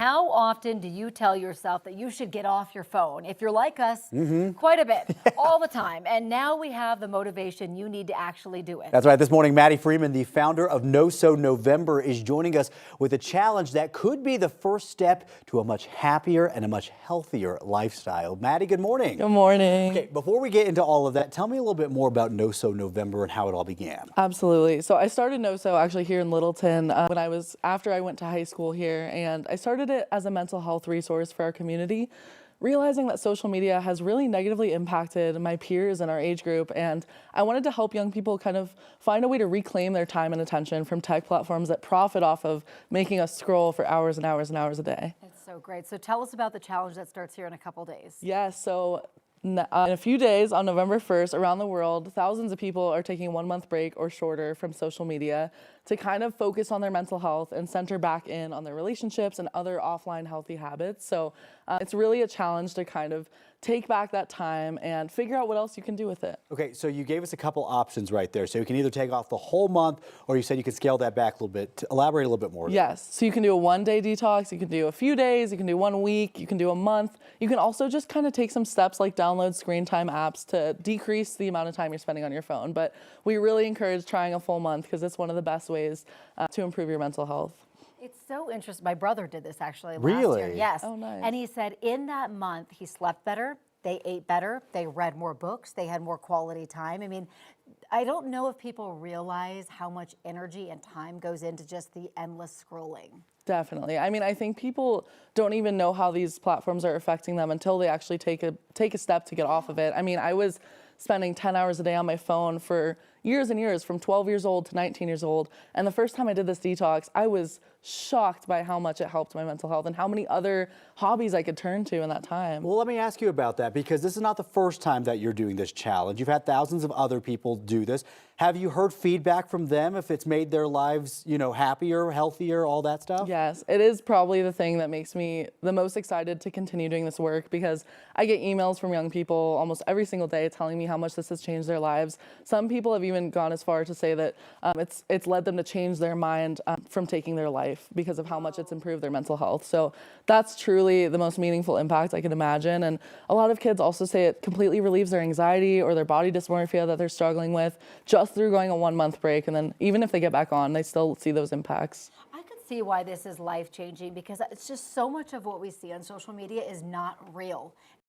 How often do you tell yourself that you should get off your phone? If you're like us, quite a bit, all the time. And now we have the motivation you need to actually do it. That's right. This morning, Maddie Freeman, the founder of No So November, is joining us with a challenge that could be the first step to a much happier and a much healthier lifestyle. Maddie, good morning. Good morning. Okay, before we get into all of that, tell me a little bit more about No So November and how it all began. Absolutely. So I started NoSo actually here in Littleton after I went to high school here, and I started it as a mental health resource for our community, realizing that social media has really negatively impacted my peers in our age group, and I wanted to help young people kind of find a way to reclaim their time and attention from tech platforms that profit off of making us scroll for hours and hours and hours a day. It's so great. So tell us about the challenge that starts here in a couple days. Yes, so in a few days, on November 1st, around the world, thousands of people are taking a 1-month break or shorter from social media to kind of focus on their mental health and center back in on their relationships and other offline healthy habits. So it's really a challenge to kind of take back that time and figure out what else you can do with it. Okay, so you gave us a couple options right there. So you can either take off the whole month, or you said you could scale that back a little bit. Elaborate a little bit more. Yes, so you can do a 1-day detox, you can do a few days, you can do 1 week, you can do a month. You can also just kind of take some steps like download screen time apps to decrease the amount of time you're spending on your phone. But we really encourage trying a full month because it's one of the best ways to improve your mental health. It's so interesting. My brother did this actually last Really? year. Yes. Oh, nice. And he said in that month, he slept better, they ate better, they read more books, they had more quality time. I mean, I don't know if people realize how much energy and time goes into just the endless scrolling. Definitely. I mean, I think people don't even know how these platforms are affecting them until they actually take a step to get off of it. I mean, I was spending 10 hours a day on my phone for years and years, from 12 years old to 19 years old. And the first time I did this detox, I was shocked by how much it helped my mental health and how many other hobbies I could turn to in that time. Well, let me ask you about that, because this is not the first time that you're doing this challenge. You've had thousands of other people do this. Have you heard feedback from them if it's made their lives, happier, healthier, all that stuff? Yes, it is probably the thing that makes me the most excited to continue doing this work, because I get emails from young people almost every single day telling me how much this has changed their lives. Some people have even gone as far to say that it's led them to change their mind from taking their life because of how much it's improved their mental health. So that's truly the most meaningful impact I can imagine. And a lot of kids also say it completely relieves their anxiety or their body dysmorphia that they're struggling with just through going a 1-month break. And then even if they get back on, they still see those impacts. I could see why this is life-changing, because it's just so much of what we see on social media is not real.